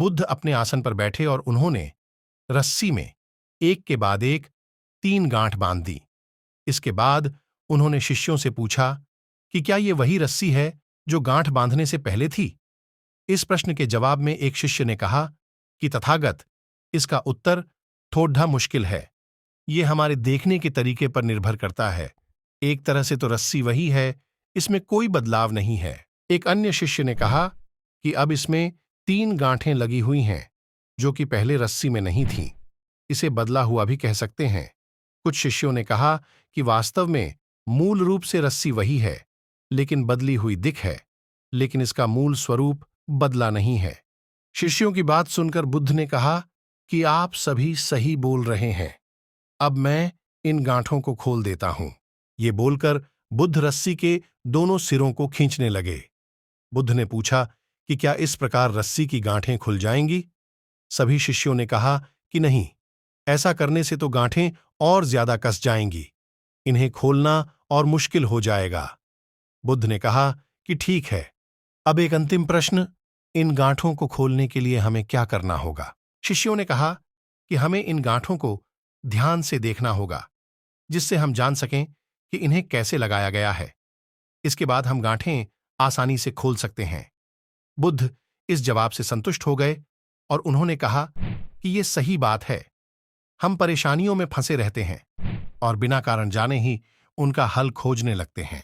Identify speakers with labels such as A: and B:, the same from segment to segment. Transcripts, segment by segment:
A: बुद्ध अपने आसन पर बैठे और उन्होंने रस्सी में एक के बाद एक 3 गांठ बांध दी। इसके बाद उन्होंने शिष्यों से पूछा कि क्या ये वही रस्सी है जो गांठ बांधने से पहले थी? इस प्रश्न के जवाब में एक शिष्य ने कहा कि तथागत, इसका उत्तर थोड़ा मुश्किल है। ये हमारे देखने के तरीके पर निर्भर करता है। एक तरह से तो रस्सी वही है, इसमें कोई बदलाव नहीं है। एक अन्य शिष्य ने कहा कि अब इसमें 3 गांठें लगी हुई हैं, जो कि पहले रस्सी में नहीं थीं। इसे बदला हुआ भी कह सकते हैं। कुछ शिष्यों ने कहा कि वास्तव में मूल रूप से रस्सी वही है, लेकिन बदली हुई दिख है, लेकिन इसका मूल स्वरूप बदला नहीं है। शिष्यों की बात सुनकर बुद्ध ने कहा कि आप सभी सही बोल रहे हैं। अब मैं इन गांठों को खोल देता हूं। ये बोलकर बुद्ध रस्सी के दोनों सिरों को खींचने लगे। बुद्ध ने पूछा कि क्या इस प्रकार रस्सी की गांठें खुल जाएंगी? सभी शिष्यों ने कहा कि नहीं, ऐसा करने से तो गांठें और ज्यादा कस जाएंगी। इन्हें खोलना और मुश्किल हो जाएगा। बुद्ध ने कहा कि ठीक है, अब एक अंतिम प्रश्न, इन गांठों को खोलने के लिए हमें क्या करना होगा? शिष्यों ने कहा कि हमें इन गांठों को ध्यान से देखना होगा, जिससे हम जान सकें कि इन्हें कैसे लगाया गया है। इसके बाद हम गांठें आसानी से खोल सकते हैं। बुद्ध इस जवाब से संतुष्ट हो गए और उन्होंने कहा कि ये सही बात है। हम परेशानियों में फंसे रहते हैं और बिना कारण जाने ही उनका हल खोजने लगते हैं,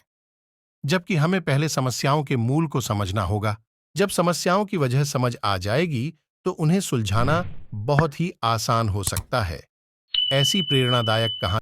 A: जबकि हमें पहले समस्याओं के मूल को समझना होगा। जब समस्याओं की वजह समझ आ जाएगी तो उन्हें सुलझाना बहुत ही आसान हो सकता है। ऐसी प्रेरणादायक कहानी